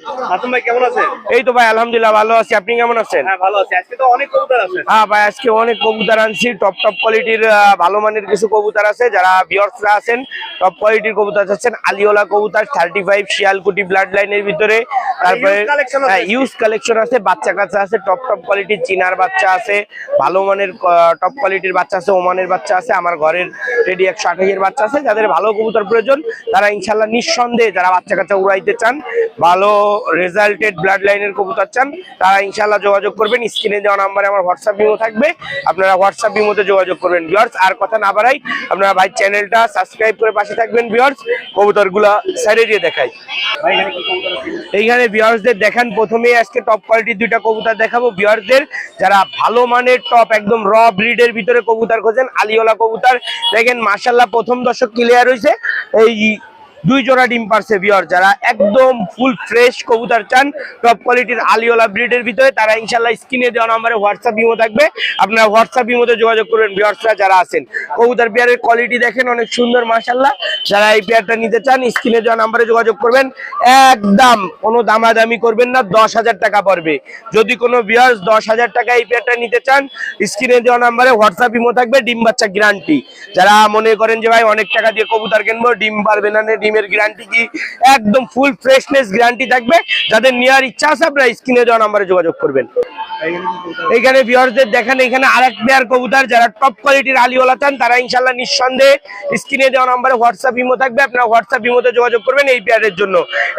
হাসান ভাই কেমন আছেন? এই তো ভাই আলহামদুলিল্লাহ ভালো আছি, আপনি কেমন আছেন? হ্যাঁ ভালো আছি। আজকে তো অনেক কবুতর আছে। হ্যাঁ ভাই আজকে অনেক কবুতর আনছি, টপ কোয়ালিটির ভালো মানের কিছু কবুতর আছে। যারা ভিউয়ার্সরা আছেন টপ কোয়ালিটির কবুতর চাচ্ছেন, আলিওলা কবুতর 35 শিয়ালকুটি ব্লাড লাইনের ভিতরে, তারপরে ইউজ কালেকশন আছে, বাচ্চা কাচ্চা আছে, টপ কোয়ালিটির চিনার বাচ্চা আছে, ভালো মানের টপ কোয়ালিটির বাচ্চা আছে, ওমানের বাচ্চা আছে, আমার ঘরের রেডি 128 এর বাচ্চা আছে। যাদের ভালো কবুতর প্রয়োজন তারা ইনশাল্লাহ নিঃসন্দেহে, যারা বাচ্চা কাচ্চা উড়াইতে চান, ভালো রেজাল্টেড ব্লাড লাইনের কবুতর চান, তারা ইনশাল্লাহ যোগাযোগ করবেন। স্ক্রিনে দেওয়া নাম্বারে আমার হোয়াটসঅ্যাপ ইমো থাকবে, আপনারা হোয়াটসঅ্যাপ ইমোতে যোগাযোগ করবেন। ভিউয়ার্স আর কথা না বাড়াই, আপনারা ভাই চ্যানেলটা সাবস্ক্রাইব করে পাশে থাকবেন। ভিউয়ার্স কবুতরগুলা সাইডে দিয়ে দেখাই। এইখানে ভিউয়ার্সদের দেখান, প্রথমেই আজকে টপ কোয়ালিটির দুইটা কবুতর দেখাবো ভিউয়ার্সদের। যারা ভালো মানের টপ একদম র ব্রিডের ভিতরে কবুতর খোঁজেন, আলিওলা কবুতর দেখেন মাশাআল্লাহ প্রথম দর্শক ক্লিয়ার হয়েছে। এই 2 জোড়া ডিম পারছে ভিউয়ার। যারা একদম ফুল ফ্রেশ কবুতর চান টপ কোয়ালিটির আলিওলা ব্রিডের ভিতরে, তারা ইনশাআল্লাহ স্ক্রিনে দেওয়া নম্বরে হোয়াটসঅ্যাপ ইমো থাকবে, আপনারা হোয়াটসঅ্যাপ ইমোতে যোগাযোগ করবেন। ভিউয়ার্সরা যারা আছেন, কবুতর পেয়ারের কোয়ালিটি দেখেন অনেক সুন্দর মাশাআল্লাহ। যারা এই পেয়ারটা নিতে চান স্ক্রিনে দেওয়া নম্বরে যোগাযোগ করবেন। একদম কোনো দামাদামি করবেন না, 10,000 টাকা পড়বে। যদি কোনো ভিউয়ার্স 10,000 টাকা এই পেয়ারটা নিতে চান, স্ক্রিনে দেওয়া নম্বরে হোয়াটসঅ্যাপ ইমো থাকবে, ডিম বাচ্চা গ্যারান্টি। যারা মনে করেন যে ভাই অনেক টাকা দিয়ে কবুতর কিনবো, ডিম পারবে না, ডিমের গ্যারান্টি কি একদম ফুল ফ্রেশনেস গ্যারান্টি থাকবে। যাদের নেওয়ার ইচ্ছা আছে আপনারা স্ক্রিনে দেওয়া নম্বরে যোগাযোগ করবেন। এইখানে ভিউয়ারদের দেখেন, এখানে আরেক পেয়ার কবুতর। যারা টপ কোয়ালিটির আলিওয়ালা চান তারা ইনশাআল্লাহ নিঃসন্দেহে স্ক্রিনে দেওয়া নম্বরে হোয়াটসঅ্যাপ ইমো থাকবে, আপনারা হোয়াটসঅ্যাপ ইমোতে যোগাযোগ করবেন এই পেয়ারের জন্য।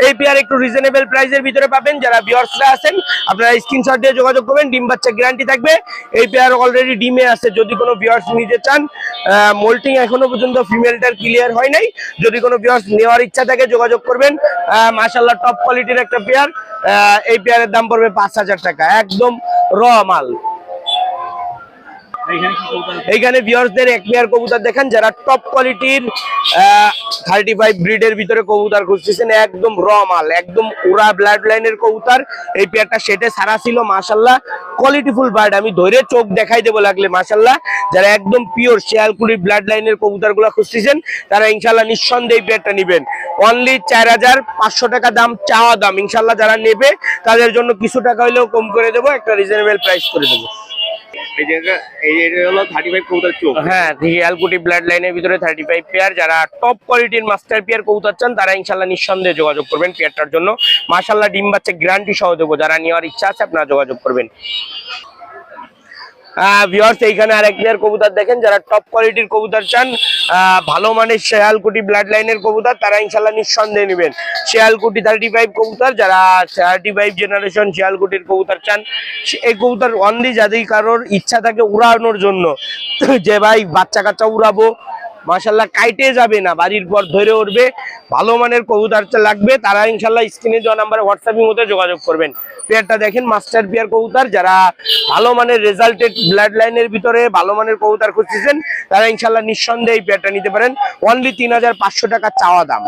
এই পেয়ার একটু রিজনেবল প্রাইসের ভিতরে পাবেন। যারা ভিউয়ার্সরা আছেন আপনারা স্ক্রিনশট দিয়ে যোগাযোগ করবেন, ডিম বাচ্চা গ্যারান্টি থাকবে। এই পেয়ার অলরেডি ডিমে আছে। যদি কোনো ভিউয়ার্স নিতে চান, মোল্টিং এখনো পর্যন্ত ফিমেলটার ক্লিয়ার হয় নাই, যদি কোনো ভিউয়ার্স নেওয়ার ইচ্ছা থাকে যোগাযোগ করবেন। মাশাআল্লাহ টপ কোয়ালিটির একটা পেয়ার। এই পেয়ারের দাম পড়বে 5,000 টাকা, একদম র মাল। এইখানে ভিউয়ার্সদের এক পেয়ার কবুতর দেখেন, যারা টপ কোয়ালিটির 35 ব্রিডের ভিতরে কবুতর খুঁজতেছেন, একদম র মাল, একদম উড়া ব্লাড লাইনের কবুতর। এই পেয়ারটা সেটে সারা ছিল মাশাআল্লাহ, কোয়ালিটিফুল বার্ড। আমি ধরে চোখ দেখাই দেবো লাগলে মাশাআল্লাহ। যারা একদম পিওর শিয়ালকুড়ি ব্লাড লাইনের কবুতরগুলো খুঁজতেছেন তারা ইনশাআল্লাহ নিঃসন্দেহে এই পেয়ারটা নেবেন। অনলি 4,500 টাকা দাম, চাওয়া দাম। ইনশাআল্লাহ যারা নেবে তাদের জন্য কিছু টাকা হলেও কম করে দেবো, একটা রিজনেবল প্রাইস করে দেবো। হ্যাঁ, শিয়ালকুটি ব্লাড লাইনের ভিতরে 35 পেয়ার। যারা টপ কোয়ালিটির মাস্টার পেয়ার কবুতর চান তারা ইনশাআল্লাহ নিঃসন্দেহে যোগাযোগ করবেন পেয়ারটার জন্য। মাশাআল্লাহ ডিম বাচ্চা গ্যারান্টি সহ দেবো। যারা নেওয়ার ইচ্ছা আছে আপনারা যোগাযোগ করবেন। ভিউয়ার্স এইখানে আরেক পেয়ার কবুতর দেখেন, যারা টপ কোয়ালিটির কবুতর চান, ভালো মানের শিয়ালকুটি ব্লাড লাইনের কবুতর, তারা ইনশাআল্লাহ নিঃসন্দেহে নেবেন। শিয়ালকুটি 35 কবুতর, যারা 35 জেনারেশন শিয়ালকুটির কবুতর চান, এই কবুতর অনলি যাদের কারোর ইচ্ছা থাকে উড়ানোর জন্য, যে ভাই বাচ্চা কাচ্চা উড়াবো, মাশাআল্লাহ কাইটে যাবে না, বাড়ির পর ধরে উঠবে, ভালো মানের কবুতর লাগবে, তারা ইনশাআল্লাহ স্ক্রিনে দেওয়া নাম্বারে হোয়াটসঅ্যাপের মধ্যে যোগাযোগ করবেন। পেয়ারটা দেখেন মাস্টার পেয়ার কবুতর। যারা ভালো মানের রেজাল্টেড ব্লাড লাইনের ভিতরে ভালো মানের কবুতর খুঁজতেছেন তারা ইনশাআল্লাহ নিঃসন্দেহে এই পেয়ারটা নিতে পারেন। অনলি 3,500 টাকা চাওয়া দাম।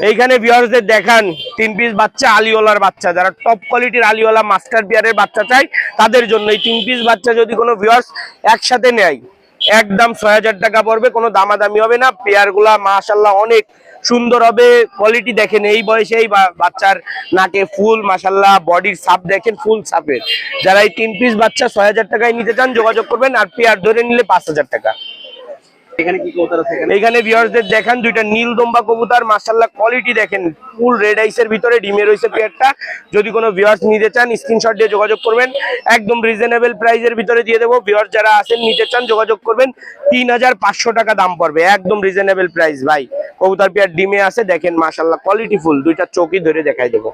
এইখানে ভিউয়ার্সদের দেখান 3 পিস বাচ্চা আলিওলার বাচ্চা। যারা টপ কোয়ালিটির আলিওলা মাস্টার পেয়ারের বাচ্চা চাই তাদের জন্য এই 3 পিস বাচ্চা যদি কোনো ভিউয়ার্স একসাথে নেয়, একদম 6,000 টাকা পড়বে, কোনো দামাদামি হবে না। পেয়ার গুলা মাশাআল্লাহ অনেক সুন্দর হবে। কোয়ালিটি দেখেন, এই বয়সে এই বাচ্চার নাকে ফুল মাশাআল্লাহ, বডির সাপ দেখেন ফুল সাপের। যারা এই 3 পিস বাচ্চা 6,000 টাকায় নিতে চান যোগাযোগ করবেন, আর পেয়ার ধরে নিলে 5,000 টাকা। এখানে ভিউয়ার্সদের দেখান দুইটা নীলদম্বা কবুতর, মাশাআল্লাহ কোয়ালিটি দেখেন, ফুল রেড আইসের ভিতরে ডিমে রয়েছে পেয়ারটা। যদি কোনো ভিউয়ার্স নিতে চান স্ক্রিনশট দিয়ে যোগাযোগ করবেন, একদম রিজনেবল প্রাইসের ভিতরে দিয়ে দেবো। ভিউয়ার্স যারা আছেন নিতে চান যোগাযোগ করবেন, 3,500 টাকা দাম পড়বে, একদম রিজনেবল প্রাইস ভাই। কবুতর পেয়ার ডিমে আছে দেখেন মাশাআল্লাহ কোয়ালিটি ফুল, দুইটা চোখই ধরে দেখাই দেবো।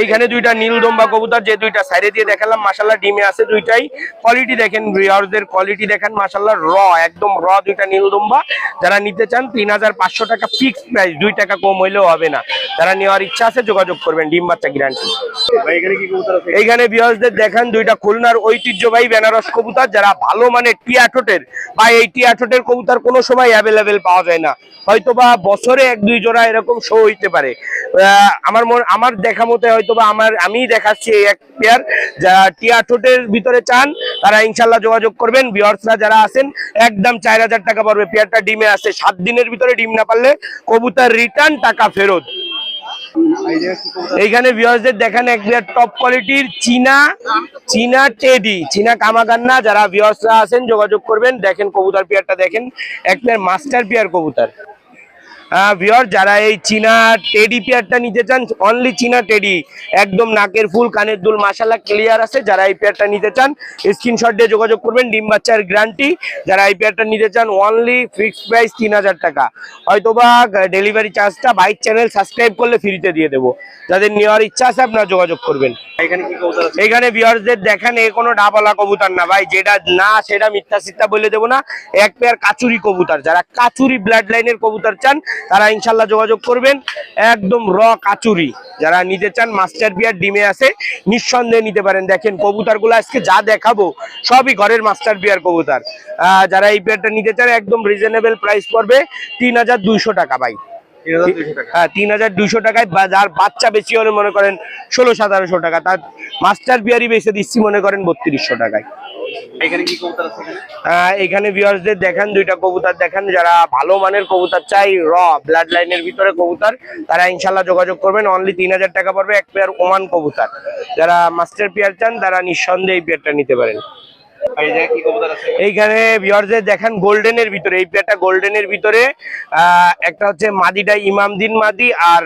এইখানে দুইটা নীলদম্বা কবুতর, যে দুইটা সাইডে দিয়ে দেখালাম মাশাআল্লাহ ডিমে আছে দুইটাই। কোয়ালিটি দেখেন ভিউয়ার্সদের, কোয়ালিটি দেখেন মাশাআল্লাহ র, একদম র দুইটা নীলদম্বা। যারা নিতে চান 3,500 টাকা ফিক্সড প্রাইস, 2 টাকা কম হইলেও হবে না। যারা নেওয়ার ইচ্ছা আছে যোগাযোগ করবেন, ডিম বাচ্চা গ্যারান্টি। এইখানে ভিউয়ার্সদের দেখান দুইটা খুলনার ঐতিহ্যবাহী বেনারস কবুতর। যারা ভালো মানের টিয়া ঠোঁটের বা এই টিয়া ঠোঁটের কবুতর কোনো সময় অ্যাভেলেবেল পাওয়া যায় না, হয়তোবা বছরে 1-2 জোড়া এরকম শো হইতে পারে। আমার দেখা মতে হয়তোবা আমি দেখাচ্ছি এই এক পেয়ার। যারা টিয়া ঠোঁটের ভিতরে চান তারা ইনশাআল্লাহ যোগাযোগ করবেন। ভিউয়ার্সরা যারা আছেন একদম 4,000 টাকা পড়বে। পেয়ারটা ডিমে আছে, 7 দিনের ভিতরে ডিম না পারলে কবুতর রিটার্ন, টাকা ফেরত। এইখানে ভিউয়ার্সদের দেখেন একটা টপ কোয়ালিটির চীনা টেডি, চীনা কামাগান্না। যারা ভিউয়ার্সরা আছেন যোগাযোগ করবেন। দেখেন কবুতর পেয়ারটা দেখেন, একটা মাস্টার পেয়ার কবুতর। ভিউয়ার যারা এই চীনা টেডি পেয়ারটা নিতে চান, অনলি চীনা টেডি, একদম নাকের ফুল কানের দুল মাশাআল্লাহ ক্লিয়ার আছে। যারা এই পেয়ারটা নিতে চান স্ক্রিনশট দিয়ে যোগাযোগ করবেন। ডিম বাচ্চার গ্যারান্টি। যারা এই পেয়ারটা নিতে চান অনলি ফিক্সড প্রাইস 3000 টাকা। হয়তোবা ডেলিভারি চার্জটা বাইক চ্যানেল সাবস্ক্রাইব করলে ফ্রিতে দিয়ে দেবো। যাদের নেওয়ার ইচ্ছা আছে আপনারা যোগাযোগ করবেন। এখানে ভিউয়ারদের দেখেন এ কোনো ডাবলা কবুতর না ভাই, যেটা না সেটা মিথ্যা সিথ্যা বলে দেবো না। এক পেয়ার কাচুরি কবুতর। যারা কাচুরি ব্লাড লাইনের কবুতর চান তারা ইনশাল্লাহ যোগাযোগ করবেন। একদম র কাচুরি যারা নিতে চান, মাস্টার পেয়ার ডিমে আছে, নিঃসন্দেহে নিতে পারেন। দেখেন কবুতরগুলো আজকে যা দেখাবো সবই ঘরের মাস্টার পেয়ার কবুতর। যারা এই পেয়ারটা নিতে চান একদম রিজনেবল প্রাইস পড়বে 3200 টাকা ভাই। হ্যাঁ 3200 টাকায়। যার বাচ্চা বেশি হলে মনে করেন 1600-1700 টাকা, তার মাস্টার বিয়ারি বেশি দিচ্ছি মনে করেন 3200 টাকায়। এখানে ভিউয়ার্সদের দেখান দুইটা কবুতর দেখান। যারা ভালো মানের কবুতর চাই, র ব্লাড লাইনের ভিতরে কবুতর, তারা ইনশাল্লাহ যোগাযোগ করবেন। অনলি 3000 টাকা পড়বে এক পেয়ার ওমান কবুতর। যারা মাস্টার পেয়ার চান তারা নিঃসন্দেহে এই পেয়ারটা নিতে পারেন। এইখানে ভিউয়ার্সদের দেখান গোল্ডেনের ভিতরে, এই পেয়ারটা গোল্ডেনের ভিতরে। একটা হচ্ছে মাদিটা ইমামদিন মাদি, আর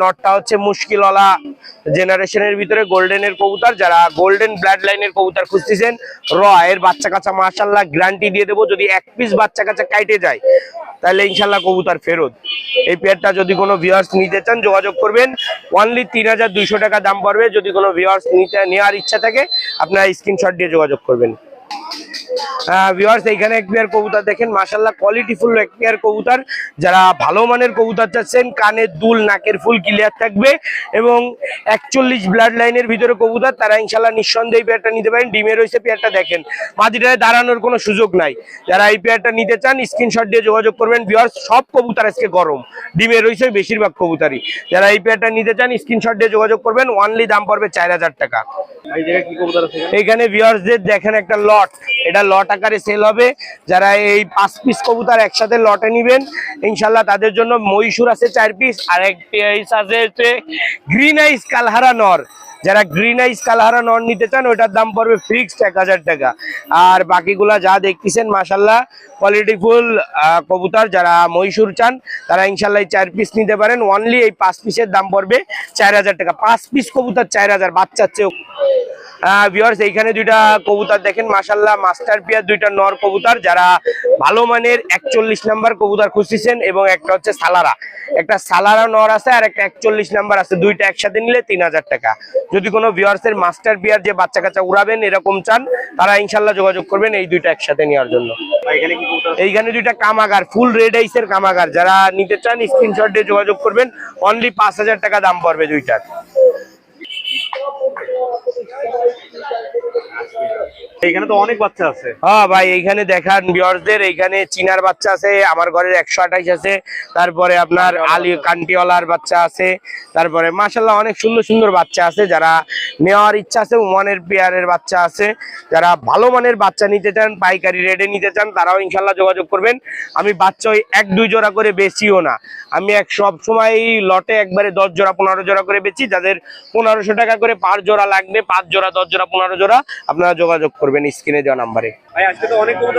নটটা হচ্ছে মুশকিলওয়ালা জেনারেশনের ভিতরে গোল্ডেনের কবুতর। যারা গোল্ডেন ব্লাড লাইনের কবুতর খুঁজতেছেন, র এর বাচ্চা কাচ্চা মাশাআল্লাহ গ্যারান্টি দিয়ে দেবো। যদি এক পিস বাচ্চা কাচ্চা কাইটে যায় তাহলে ইনশাল্লাহ কবুতর ফেরত। এই পেয়ারটা যদি কোনো ভিউয়ার্স নিতে চান যোগাযোগ করবেন। অনলি 3200 টাকা দাম পড়বে। যদি কোনো ভিউয়ার্স নেওয়ার ইচ্ছা থাকে আপনারা স্ক্রিনশট দিয়ে যোগাযোগ করবেন। ভিউয়ার্স এইখানে এক পেয়ার কবুতর দেখেন মাশাআল্লাহ কোয়ালিটিফুল এক পেয়ার কবুতর। যারা ভালো মানের কবুতর চাচ্ছেন, কানের দুল নাকের ফুল ক্লিয়ার থাকবে এবং 41 ব্লাড লাইনের ভিতরে কবুতর, তারা ইনশাআল্লাহ নিঃসন্দেহে এই পেয়ারটা নিতে পারেন। ডিমে রয়েছে পেয়ারটা দেখেন, মাদিটায় দাঁড়ানোর কোনো সুযোগ নাই। যারা এই পেয়ারটা নিতে চান স্ক্রিনশট দিয়ে যোগাযোগ করবেন। ভিউয়ার্স সব কবুতর আজকে গরম, ডিমে রয়েছে বেশিরভাগ কবুতরই। যারা এই পেয়ারটা নিতে চান স্ক্রিনশট দিয়ে যোগাযোগ করবেন। অনলি দাম পড়বে 4000 টাকা। এইখানে ভিউয়ার্সদের দেখেন একটা লট, এটা লট আকারে সেল হবে। যারা এই 5 পিস কবুতর একসাথে লটে নিবেন ইনশাল্লাহ তাদের জন্য মহীশূর আছে 4 পিস, আর এক পিস আছে গ্রিন আইস কালহারা নর। যারা গ্রিন আইস কালহারা নর নিতে চান ওইটার দাম পড়বে ফিক্সড 1000 টাকা। আর বাকিগুলা যা দেখতেছেন মাশাআল্লাহ কোয়ালিটিফুল কবুতর। যারা মহীশূর চান তারা ইনশাল্লাহ 4 পিস নিতে পারেন। অনলি এই 5 পিসের দাম পড়বে 4000 টাকা। 5 পিস কবুতর 4000, বাচ্চার চেয়েও। ভিউয়ার্স এইখানে দুইটা কবুতর দেখেন মাশাআল্লাহ মাস্টার পেয়ার, দুইটা নর কবুতর। যারা ভালো মানের 41 নাম্বার কবুতর খুঁজতেছেন, এবং একটা হচ্ছে সালারা, একটা সালারা নর আছে আর একটা 41 নাম্বার আছে, দুইটা একসাথে নিলে 3000 টাকা। যদি কোনো ভিউয়ার্সের মাস্টার পেয়ার যে বাচ্চা কাচ্চা উড়াবেন এরকম চান তারা ইনশাল্লাহ যোগাযোগ করবেন এই দুইটা একসাথে নেওয়ার জন্য। এইখানে দুইটা কামাগার, ফুল রেড আইসের কামাগার। যারা নিতে চান স্ক্রিনশট দিয়ে যোগাযোগ করবেন। অনলি 5000 টাকা দাম পড়বে দুইটার। এইখানে তো অনেক বাচ্চা আছে। হ্যাঁ ভাই এইখানে দেখান ভিউয়ার্সদের, এইখানে চীনার বাচ্চা আছে, আমার ঘরের 128 আছে, তারপরে আপনার আলী কান্টিওয়ালার বাচ্চা আছে, তারপরে মাশাআল্লাহ অনেক সুন্দর সুন্দর বাচ্চা আছে। যারা নেওয়ার ইচ্ছা আছে, ওমানের পেয়ারের বাচ্চা আছে। যারা ভালো মানের বাচ্চা নিতে চান, পাইকারি রেটে নিতে চান, তারাও ইনশাল্লাহ যোগাযোগ করবেন। আমি বাচ্চা ওই 1-2 জোড়া করে বেচিও না, আমি সব সময় লটে একবারে 10 জোড়া 15 জোড়া করে বেচি। যাদের 1500 টাকা করে পার জোড়া লাগবে, 5 জোড়া 10 জোড়া 15 জোড়া, আপনারা যোগাযোগ করবেন স্ক্রিনে দেওয়া নাম্বারে।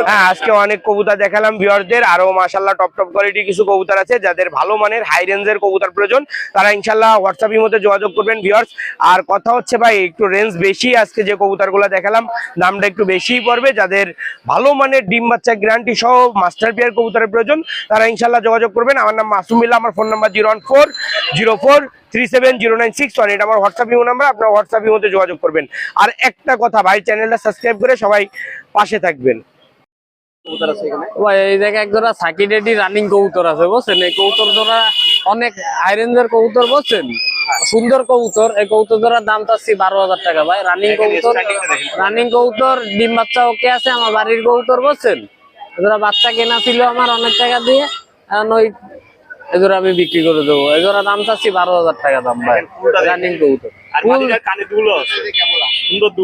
হ্যাঁ আজকে অনেক কবুতর দেখালাম ভিউয়ারদের। আরো মাশাআল্লাহ টপ টপ কোয়ালিটি কিছু কবুতর আছে। যাদের ভালো মানের হাই রেঞ্জের কবুতর প্রয়োজন তারা ইনশাআল্লাহ হোয়াটসঅ্যাপের মধ্যে যোগাযোগ করবেন ভিউয়ার্স। আর কথা হচ্ছে ভাই একটু রেঞ্জ বেশি, আজকে যে কবুতরগুলো দেখালাম দামটা একটু বেশিই পড়বে। যাদের ভালো মানের ডিম বাচ্চা গ্যারান্টি সহ মাস্টার পেয়ার কবুতরের প্রয়োজন তারা ইনশাআল্লাহ যোগাযোগ করবেন। আমার নাম মাসুম বিল্লাহ, আমার ফোন নাম্বার 01404370961। এটা আমার হোয়াটসঅ্যাপ ইমো নাম্বার, আপনারা হোয়াটসঅ্যাপ ইমোতে যোগাযোগ করবেন। আর একটা কথা ভাই, চ্যানেলটা সাবস্ক্রাইব করে সবাই পাশে থাকবেন। ভাই এই জায়গায় এক জোড়া সাকিডেডি রানিং কবুতর আছে বুঝছেন। এই কবুতর জোড়া অনেক হাই রেঞ্জের কবুতর বুঝছেন, সুন্দর কবুতর। এই কবুতর জোড়ার দাম চাচ্ছি 12000 টাকা ভাই। রানিং কবুতর ডিম বাচ্চা ওকে আছে, আমার বাড়ির কবুতর বুঝছেন। এজোড়া বাচ্চা কেনা ছিল আমার অনেক টাকা দিয়ে, এখন ওই এজোড়া আমি বিক্রি করে দেবো। এজোড়া দাম চাচ্ছি 12000 টাকা দাম ভাই। রানিং কবুতর,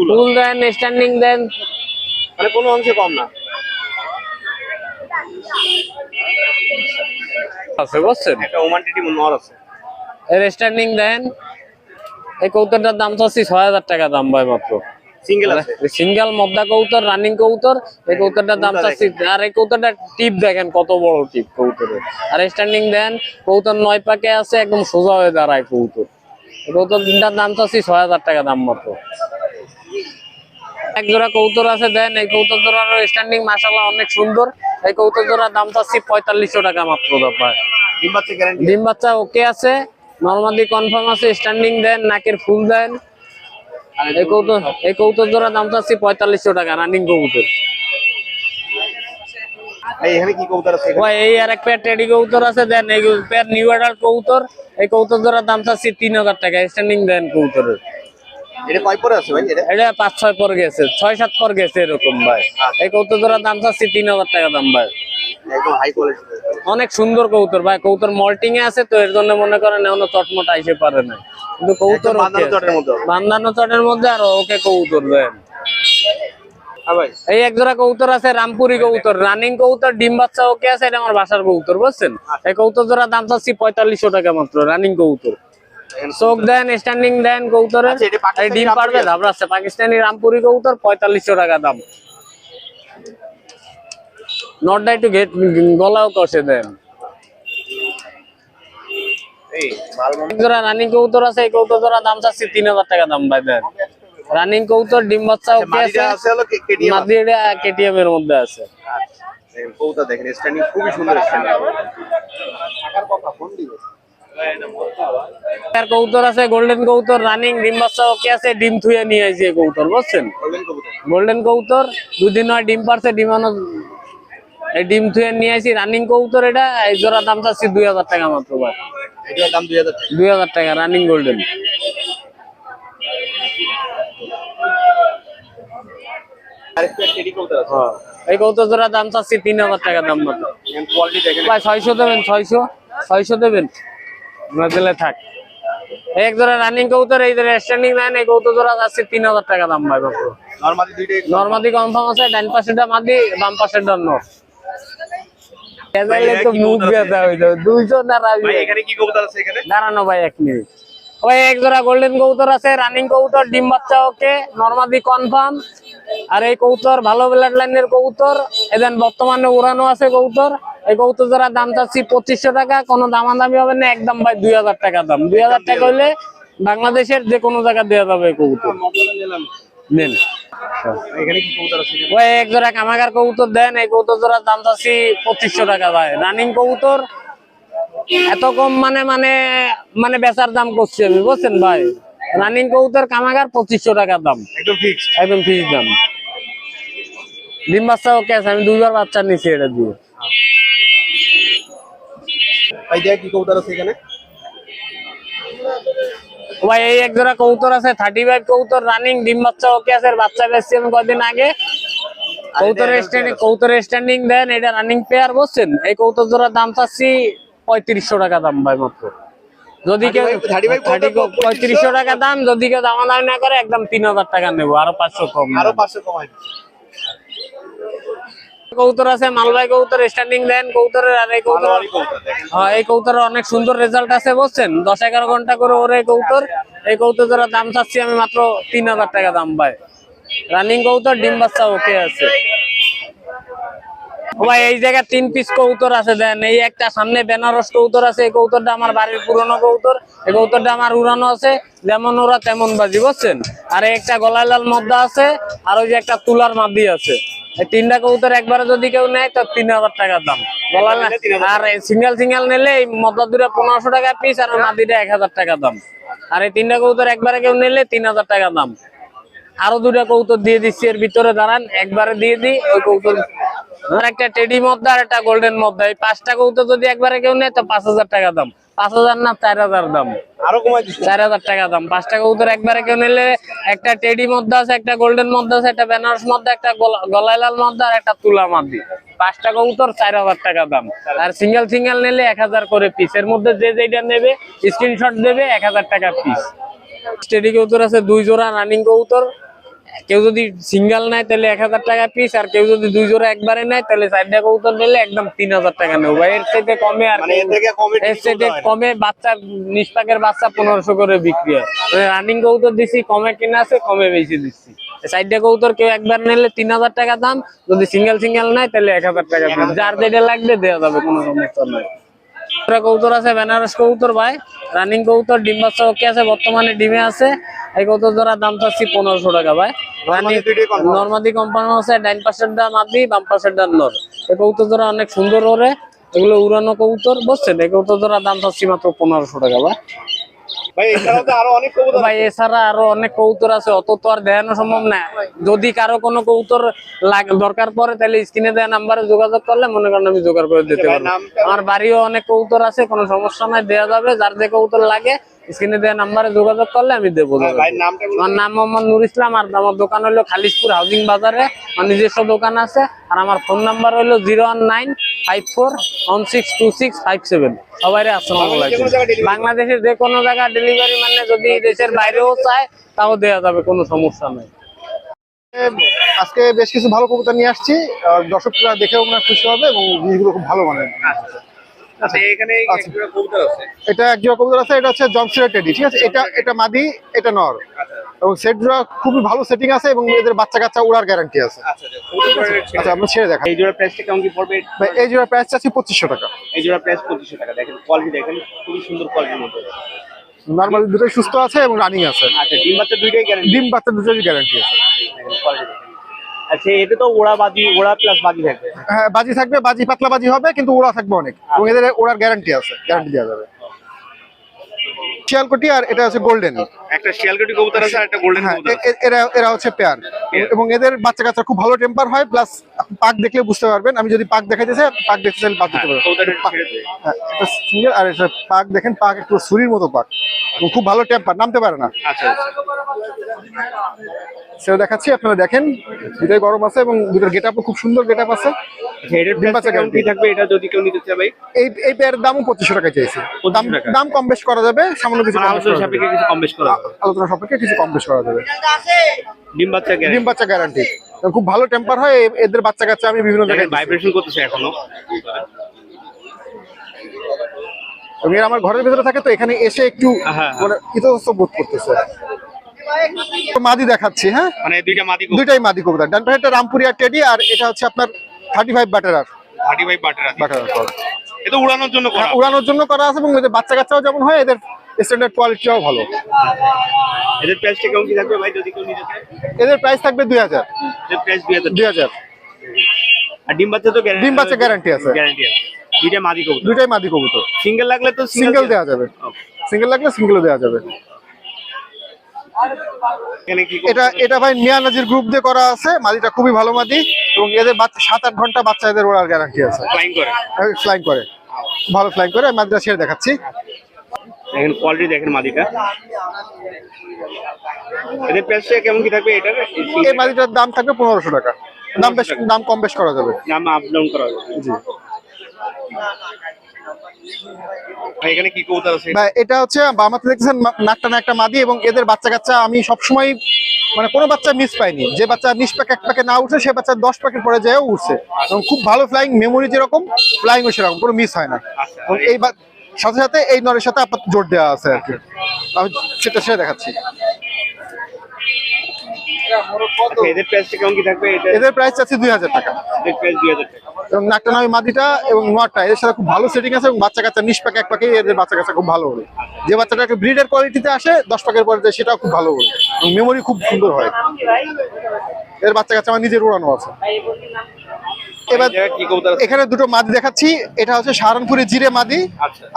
ফুল দেন, স্ট্যান্ডিং দেন, মানে কোনো অংশে কম না আছে বুঝছেন। একটা ওমান টিটি নর আছে। এর স্ট্যান্ডিং দেন, এই কবুতরটার দাম চাচ্ছি ৬০০০ টাকা দাম ভাই মাত্র। সিঙ্গেল আছে? সিঙ্গেল মদ্দা কবুতর, রানিং কবুতর। এই কবুতরটার দাম চাচ্ছি, আর এই কবুতরটা টিপ দেখেন কত বড় টিপ কবুতরের। আর স্ট্যান্ডিং দেন, কবুতর ৯ পাকে আছে, একদম সোজা হয়ে দাঁড়ায় কবুতর। এই কবুতর তিনটার দাম চাচ্ছি ৬০০০ টাকা দাম মাত্র। এক জোড়া কবুতর আছে দেন, এই কবুতর জোড়ার স্ট্যান্ডিং মাশাআল্লাহ অনেক সুন্দর। এই কবুতর জোড়ার দাম চাচ্ছি ৪৫০০ টাকা মাত্র ভাই। ডিম বাচ্চা গ্যারান্টি? ডিম বাচ্চা ওকে আছে, নরমালি কনফার্ম আছে। স্ট্যান্ডিং দেন, নাকের ফুল দেন। এই কবুতর জোড়ার দাম চাচ্ছি ৪৫০০ টাকা রানিং কবুতর। এখানে কি কবুতর আছে? ভাই এই আর এক পেয়ার টেডি কবুতর আছে দেন, এই পেয়ার নিউ অ্যাডাল্ট কবুতর। এই কবুতর জোড়ার দাম চাচ্ছি ৩০০০ টাকা স্ট্যান্ডিং দেন কবুতরের। এটা কয় পরে আছে ভাই? এটা ৫-৬ পর গেছে, ৬-৭ পর গেছে এরকম ভাই। এই কবুতর জোড়ার দাম চাচ্ছি ৩০০০ টাকা দাম ভাই। একদম হাই কোয়ালিটি, অনেক সুন্দর কবুতর ভাই। কবুতর মল্টিং এ আছে তো, এর জন্য মনে করেন এখনো চটমট আইসে পারে না, কিন্তু কবুতর বান্ধানো চটের মধ্যে হবে। বান্ধানো চটের মধ্যে আর ওকে কবুতর দেন। হ্যাঁ ভাই। এই এক জোড়া কবুতর আছে রামপুরি কবুতর, রানিং কবুতর, ডিম বাচ্চা ওকে আছে। এটা আমার বাসার কবুতর বুঝছেন। এই কবুতর জোড়ার দাম চাচ্ছি ৪৫০০ টাকা মাত্র রানিং কবুতর। চোখ দেন, স্ট্যান্ডিং দেন কবুতরের। আচ্ছা, এটা পাকিস্তানি ডিম পারবে রামপুরি ধাবরা আছে, পাকিস্তানি রামপুরি কবুতর ৪৫০০ টাকা দাম। নটটা একটু গলাও কষে দেন। এই মাল এক জোড়া রানিং কবুতর আছে, এই কবুতর জোড়া দাম চাচ্ছি ৩০০০ টাকা দাম ভাই দেন। রানিং কবুতর, ডিম বাচ্চা ওকে আছে। মাদিটা আছে হলো কেটিএম। মাদিটা কেটিএম এর মধ্যে আছে। এই কবুতর দেখেন, স্ট্যান্ডিং খুবই সুন্দর স্ট্যান্ডিং। টাকার কথা ফোন দিবে। আর কবুতর আছে গোল্ডেন কবুতর, রানিং, ডিম বাচ্চা ওকে আছে। ডিম থুয়ে নিয়ে আইছে এই কবুতর বুঝছেন। বলবেন কবুতর? গোল্ডেন কবুতর, দুদিন হয় ডিম পারছে, ডিমানো এই ডিম থুয়ে নিয়ে আইছি। রানিং কবুতর এটা, এই জোড়া দাম চাচ্ছি ২০০০ টাকা মাত্র ভাই। এটার দাম ২০০০ টাকা। ২০০০ টাকা রানিং গোল্ডেন। আরেকটা টেডি কবুতর আছে। এই কবুতর জোড়া দাম চাচ্ছি ৩০০০ টাকা দাম মাত্র এর কোয়ালিটি দেখেন। ভাই। ৬০০ দেবেন, ৬০০ দেবেন না দিলে থাক। এক জোড়া রানিং কবুতর, এই জোড়া স্ট্যান্ডিং লাইন, এই কবুতর জোড়া যাচ্ছে ৩০০০ টাকা দাম ভাই মাত্র। নরমালি দুইটাই নরমালি কনফার্ম আছে, ডান পাশেরটা মাদি, বাম পাশেরটা নর। তো মুখ ব্যথা হয়ে যাবে ২০০ না রাজি। ভাই এখানে কি কবুতর আছে এখানে? দাঁড়ানো ভাই ১ মিনিট। ওই এক জোড়া গোল্ডেন কবুতর আছে, রানিং কবুতর, ডিম বাচ্চা ওকে, নরমালি কনফার্ম। আর এই কবুতর ভালো ব্লাড লাইনের কবুতর, এদেন বর্তমানে উড়ানো আছে কবুতর। এই কবুতর জোড়া দাম চাচ্ছি ২৫০০ টাকা, কোনো দামাদামি হবে না, একদম ভাই ২০০০ টাকা দাম। ২০০০ টাকা হইলে বাংলাদেশের যে কোনো জায়গা দেওয়া যাবে এই কবুতর। নেন। এখানে কি কবুতর আছে? ওই এক জোড়া কামাগার কবুতর দেন, এই কবুতর জোড়ার দাম চাচ্ছি ২৫০০ টাকা ভাই। রানিং কবুতর, এত কম মানে মানে মানে বেচার দাম করছি আমি বুঝছেন ভাই। রানিং কবুতর কামাগার ২৫০০ টাকা দাম, একদম ফিক্সড। একদম ফিক্স দাম। ডিম বাচ্চা ওকে আছে, আমি ২ বার বাচ্চা নিছি এটা দিয়ে। ভাই দেখ কি কবুতর আছে এখানে? ভাই এই এক জোড়া কবুতর আছে 35 কবুতর, রানিং, ডিম বাচ্চা ওকে আছে। বাচ্চা বেচছি আমি কয়দিন আগে। কবুতরের স্ট্যান্ডিং দেন, এটা রানিং পেয়ার বুঝছেন। এই কবুতর জোড়ার দাম চাচ্ছি ৩৫০০ টাকা দাম ভাই মাত্র। যদি কেউ ৩৫০০ টাকা দাম, যদি কেউ দামাদামি না করে একদম ৩০০০ টাকা নেবো, আরো ৫০০ কম। আরো ৫০০ কমাই দিচ্ছি। কবুতর আছে মালবাই কবুতর, স্ট্যান্ডিং দেন কবুতরের। আর এই কবুতর, হ্যাঁ এই কবুতরের অনেক সুন্দর রেজাল্ট আছে বুঝছেন। ১০-১১ ঘন্টা করে ওরে কবুতর। এই কবুতর জোড়ার দাম চাচ্ছি আমি মাত্র ৩০০০ টাকা দাম ভাই। রানিং কবুতর, ডিম বাচ্চা ওকে আছে। ভাই এই জায়গায় ৩ পিস কবুতর আছে দেন। এই একটা সামনে বেনারস কবুতর আছে, এই কবুতরটা আমার বাড়ির পুরনো কবুতর। এই কবুতরটা আমার উড়ানো আছে, যেমন ওরা তেমন বাজি বুঝছেন। আর একটা গলায় লাল মদ্দা আছে, আর ওই যে একটা তুলার মাদি আছে। এই ৩টা কবুতর একবারে যদি কেউ নেয় তো ৩০০০ টাকা দাম। গলায় আর সিঙ্গেল নিলে এই মদ্দা দুটো ১৫০০ টাকা পিস, আর মাদিটা ১০০০ টাকা দাম। আর এই ৩টা কবুতর একবারে কেউ নিলে ৩০০০ টাকা দাম। আরো 2টা কবুতর দিয়ে দিচ্ছি এর ভিতরে, দাঁড়ান একবারে দিয়ে দিই। ওই কবুতর আর একটা টেডি মদ্দা আর একটা গোল্ডেন মদ্দা, এই 5টা কবুতর যদি একবারে কেউ নেয় তো ৫০০০ টাকা দাম। ৫০০০ না ৪০০০ দাম, আরো কমাই দিচ্ছি। ৪০০০ টাকা দাম। 5টা কবুতর একবারে কেউ নিলে, একটা টেডি মদ্দা আছে, একটা গোল্ডেন মদ্দা আছে, একটা বেনারস মদ্দা, একটা গলায় লাল মদ্দা, আর একটা তুলা মাদি। 5টা কবুতর ৪০০০ টাকা দাম। আর সিঙ্গেল নিলে ১০০০ করে পিস। এর মধ্যে যে যেটা নেবে স্ক্রিনশট দেবে, ১০০০ টাকা পিস। টেডি কবুতর আছে 2 জোড়া, রানিং কবুতর। কেউ যদি সিঙ্গেল নেয় তাহলে 1000 টাকা পিস, আর কেউ যদি 2 জোড়া একবারে নেয় তাহলে 4টা কবুতর নিলে একদম 3000 টাকা নেব ভাই। এর চাইতে কমে আর মানে এর থেকে কমে এর চাইতে কমে বাচ্চা নিষ্পাকের বাচ্চা 1500 করে বিক্রি হয়। রানিং কবুতর দিছি কমে কিনা আছে, কমে বেশি দিচ্ছি। 4টা কবুতর কেউ একবার নিলে 3000 টাকা দাম, যদি সিঙ্গেল নেয় তাহলে 1000 টাকা পিস। যার যেটা লাগবে দেওয়া যাবে, কোনো সমস্যা নেই। কবুতর আছে বেনারস কবুতর ভাই, রানিং কবুতর, ডিম বাচ্চা ওকে আছে, বর্তমানে ডিমে আছে। এই কবুতর জোড়ার দাম চাচ্ছি 1500 টাকা ভাই। রানিং নরমাদি কোম্পানি আছে, ডাইন পাশের দা মাদি, বাম পাশের দা নর। এই কবুতর জোড়া অনেক সুন্দর ওরে, এগুলো উড়ানো কবুতর, বুঝছেন? এই কবুতর জোড়ার দাম চাচ্ছি মাত্র 1500 টাকা ভাই। ভাই এছাড়াও তো আরো অনেক কবুতর ভাই এছাড়া আরো অনেক কবুতর আছে, অত তো আর দেখানো সম্ভব না। যদি কারো কোনো কবুতর দরকার পড়ে তাহলে স্ক্রিনে দেওয়া নাম্বারে যোগাযোগ করলে মনে করেন আমি জোগাড় করে দিতে পারবো। আমার বাড়িও অনেক কবুতর আছে, কোনো সমস্যা নাই, দেওয়া যাবে। যার যে কবুতর লাগে স্ক্রিনে দেওয়া নাম্বারে যোগাযোগ করলে আমি দেবো। আমার নাম মোহাম্মদ নুর ইসলাম, আর আমার দোকান হলো খালিশপুর হাউজিং বাজারে, আমার নিজস্ব দোকান আছে। আর আমার ফোন নাম্বার হলো 01954162657। সবাই আসসালামু আলাইকুম। বাংলাদেশের যে কোনো জায়গায় ডেলিভারি, মানে যদি দেশের বাইরেও চায় তাও দেওয়া যাবে, কোনো সমস্যা নাই। আজকে বেশ কিছু ভালো কবুতর নিয়ে আসছি, দর্শকরা দেখেও মনে হয় খুশি হবে এবং জিনিসগুলো খুব ভালো মানের। আচ্ছা এখানে এক জোড়া কবুতর আছে। এটা এক জোড়া কবুতর আছে, এটা হচ্ছে জনসিরা টেডি, ঠিক আছে? এটা মাদি, এটা নর, এবং সেট জোড়া খুবই ভালো সেটিং আছে এবং এদের বাচ্চা কাচ্চা উড়ার গ্যারান্টি আছে। আচ্ছা আমরা ছেড়ে দেখা। এই জোড়া প্রাইসটা কেমন কি পড়বে? এই জোড়া প্রাইস চাচ্ছি 2500 টাকা। এই জোড়া প্রাইস 2500 টাকা। দেখেন কোয়ালিটি, দেখেন খুবই সুন্দর কোয়ালিটির মধ্যে। নরমালি দুটোই সুস্থ আছে এবং রানিং আছে। আচ্ছা ডিম বাচ্চা দুইটাই গ্যারান্টি? ডিম বাচ্চা দুটোরই গ্যারান্টি আছে। কোয়ালিটি দেখেন। আচ্ছা এটা তো ওড়া প্লাস বাজি থাকবে? হ্যাঁ বাজি থাকবে, বাজি পাতলা বাজি হবে, কিন্তু ওড়া থাকবে অনেক, এবং এদের ওড়ার গ্যারান্টি আছে, গ্যারান্টি দেওয়া যাবে। শিয়ালকুটি আর এটা হচ্ছে গোল্ডেন। একটা শিয়ালকুটি কবুতর আছে আর একটা গোল্ডেন হ্যাঁ কবুতর আছে। এরা হচ্ছে পেয়ার, এবং এদের বাচ্চা কাচ্চা খুব ভালো টেম্পার হয়, প্লাস পাক দেখলে বুঝতে পারবেন। আমি যদি পাক দেখাইতেছে, পাক দেখতে চাইলে পাক দিতে পারবেন। হ্যাঁ এটা সিঙ্গেল, আর এটা পাক দেখেন, পাক একটু ছুরির মতো পাক, এবং খুব ভালো টেম্পার, নামতে পারে না। আচ্ছা সেটা দেখাচ্ছি, আপনারা দেখেন, দুটোই গরম আছে এবং দুটোর গেটআপও খুব সুন্দর গেটআপ আছে। এটার প্রাইস কেমন কি থাকবে এটা যদি কেউ নিতে চায় ভাই? এই পেয়ারের দামও 2500 টাকা চাইছে। দাম কম বেশ করা যাবে, সামান্য কিছু আলোচনা সাপেক্ষে কিছু কম বেশ করা যাবে। আলোচনা সাপেক্ষে কিছু কম বেশ করা যাবে। ডিম বাচ্চা গ্যারান্টি, খুব ভালো টেম্পার হয় এদের বাচ্চা কাচ্চা। আমি বিভিন্ন জায়গায় ভাইব্রেশন করতেছে এখনো, এবং এরা আমার ঘরের ভিতরে থাকে, তো এখানে এসে একটু মানে ইতস্তত বোধ করতেছে। মাদি দেখাচ্ছি, হ্যাঁ মানে দুইটাই মাদি কবুতর। ডান পাশেরটা রামপুরিয়া টেডি, আর এটা হচ্ছে আপনার 35 বাটারার। 35 বাটারার এটা উড়ানোর জন্য করা আছে, এবং এদের বাচ্চা কাচ্চাও যেমন হয়, এদের স্ট্যান্ডার্ড কোয়ালিটিও ভালো। এদের প্রাইসটা কেমন কি থাকবে ভাই যদি কেউ নিতে চায়? এদের প্রাইস থাকবে 2000। এদের প্রাইস 2000। আর ডিম বাচ্চা গ্যারান্টি আছে। দুইটাই মাদি কবুতর। সিঙ্গেল লাগলে তো সিঙ্গেল দেওয়া যাবে, সিঙ্গেল লাগলে সিঙ্গেলও দেওয়া যাবে। এটা ভাই মিয়া নাজির গ্রুপ দিয়ে করা আছে। মাদিটা খুবই ভালো মাদি, এবং এদের 7-8 ঘন্টা বাচ্চা এদের ওড়ার গ্যারান্টি আছে। ফ্লাইং করে ভালো ফ্লাইং করে। আমি মাদিটা ছেড়ে দেখাচ্ছি, দেখেন কোয়ালিটি দেখেন মাদিটা। এদের প্রাইসটা কেমন কি থাকবে এটার? এই মাদিটার দাম থাকবে 1500 টাকা। দাম কম বেশ করা যাবে, দাম আপ ডাউন করা যাবে। জি এখানে কি কবুতর আছে? ভাই এটা হচ্ছে বামাতে দেখতেছেন নাকটানা একটা মাদি, এবং এদের বাচ্চা কাচ্চা আমি সবসময় মানে কোনো বাচ্চা মিস পাইনি। যে বাচ্চা 20 প্যাক 1 প্যাকে না উঠছে, সে বাচ্চা 10 প্যাকের পরে যায় উঠছে, এবং খুব ভালো ফ্লাইং, মেমোরি যেরকম ফ্লাইংও সেরকম, কোনো মিস হয় না। এবং এই সাথে সাথে এই নরের সাথে আপাতত জোর দেওয়া আছে আর কি। আমি সেটা দেখাচ্ছি। এদের প্রাইসটা কেমন কি থাকবে? এদের প্রাইস চাচ্ছি 2000 টাকা। এদের প্রাইস 2000 টাকা। এবং নাকটানা মাদিটা এবং নোয়ারটা এদের সাথে খুব ভালো সেটিং আছে, এবং বাচ্চা কাচ্চা 20 প্যাক 1 প্যাকে এদের বাচ্চা কাচ্চা খুব ভালো হবে। যে বাচ্চাটা একটা ব্রিডের কোয়ালিটিতে আসে 10 প্যাকের পরে সেটাও খুব ভালো হবে, এবং মেমোরি খুব সুন্দর হয়। এর বাচ্চা কাচ্চা আমার নিজের উড়ানো আছে। এবার এখানে দুটো মাদি দেখাচ্ছি। এটা হচ্ছে সাহারানপুরি জিরে মাদি,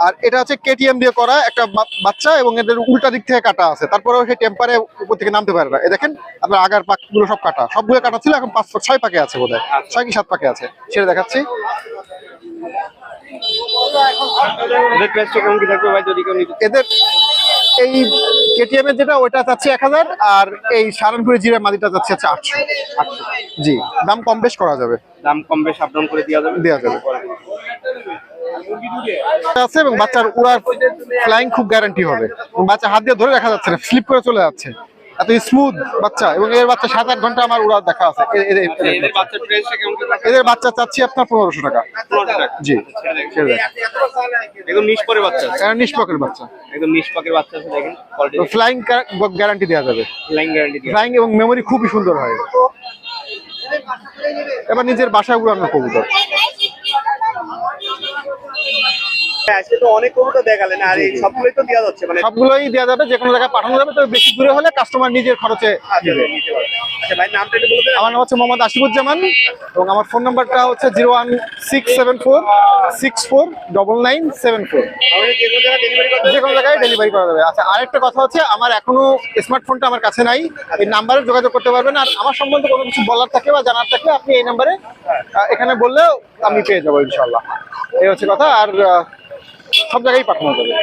আর এটা হচ্ছে কেটিএম দিয়ে করা একটা বাচ্চা, এবং এদের উল্টা দিক থেকে কাটা আছে, তারপরেও সেই টেম্পারে উপর থেকে নামতে পারে না। দেখেন আপনার আগার পাকগুলো সব কাটা, সবগুলো কাটা ছিল, এখন 5-6 পাকে আছে বোধহয়, 6 কি 7 পাকে আছে। সেটা দেখাচ্ছি। এদের এই কেটিএম এর যেটা ওইটা চাচ্ছি 1000, আর এই সাহারানপুরি জিরে মাদিটা চাচ্ছি 800। জি দাম কম বেশ করা যাবে, দাম কম বেশ আপ ডাউন করে দেওয়া যাবে। আছে, এবং বাচ্চার উড়ার ফ্লাইং খুব গ্যারান্টি হবে, এবং বাচ্চা হাত দিয়ে ধরে রাখা যাচ্ছে না, স্লিপ করে চলে যাচ্ছে। এত স্মুথ বাচ্চা, এবং এর বাচ্চা 7-8 ঘন্টা আমার উড়া দেখা আছে। এদের বাচ্চার প্রাইসটা কেমন কি রাখবেন? এদের বাচ্চা চাচ্ছি আপনার 1500 টাকা। 1500 টাকা। জি, ছেড়ে দেন। একদম নিষ্পরে বাচ্চা আছে। এটা নিষ্পকের বাচ্চা, একদম নিষ্পাকের বাচ্চা আছে, দেখেন কোয়ালিটি। ফ্লাইং গ্যারান্টি দেওয়া যাবে। লাইন গ্যারান্টি দিয়ে। ফ্লাইং এবং মেমোরি খুবই সুন্দর হয়। এবার নিজের বাসায় উড়ানোর কবুতর। আজকে তো অনেক কবুতর দেখালেন, আর এই সবগুলোই তো দেওয়া যাচ্ছে, মানে সবগুলোই দেওয়া যাবে, যে কোনো জায়গায় পাঠানো যাবে, তবে বেশি দূরে হলে কাস্টমার নিজের খরচে দিবে। নিতে পারবে। আচ্ছা ভাই, নামটা একটু বলে দেন। আমার নাম হচ্ছে মোহাম্মদ আশিফুজ্জামান, এবং আমার ফোন নাম্বারটা হচ্ছে 01674649974। আমাদের যে কোনো জায়গায় ডেলিভারি করতে যে কোনো জায়গায় ডেলিভারি করা যাবে। আচ্ছা, আরেকটা কথা হচ্ছে, আমার এখনো স্মার্টফোনটা আমার কাছে নাই, এই নাম্বারে যোগাযোগ করতে পারবেন। আর আমার সম্বন্ধে কোনো কিছু বলার থাকলে বা জানার থাকলে আপনি এই নাম্বারে এখানে বললেও আমি পেয়ে যাবো ইনশাল্লাহ। এই হচ্ছে কথা। আর সব জায়গায় পাঠানো যাবে।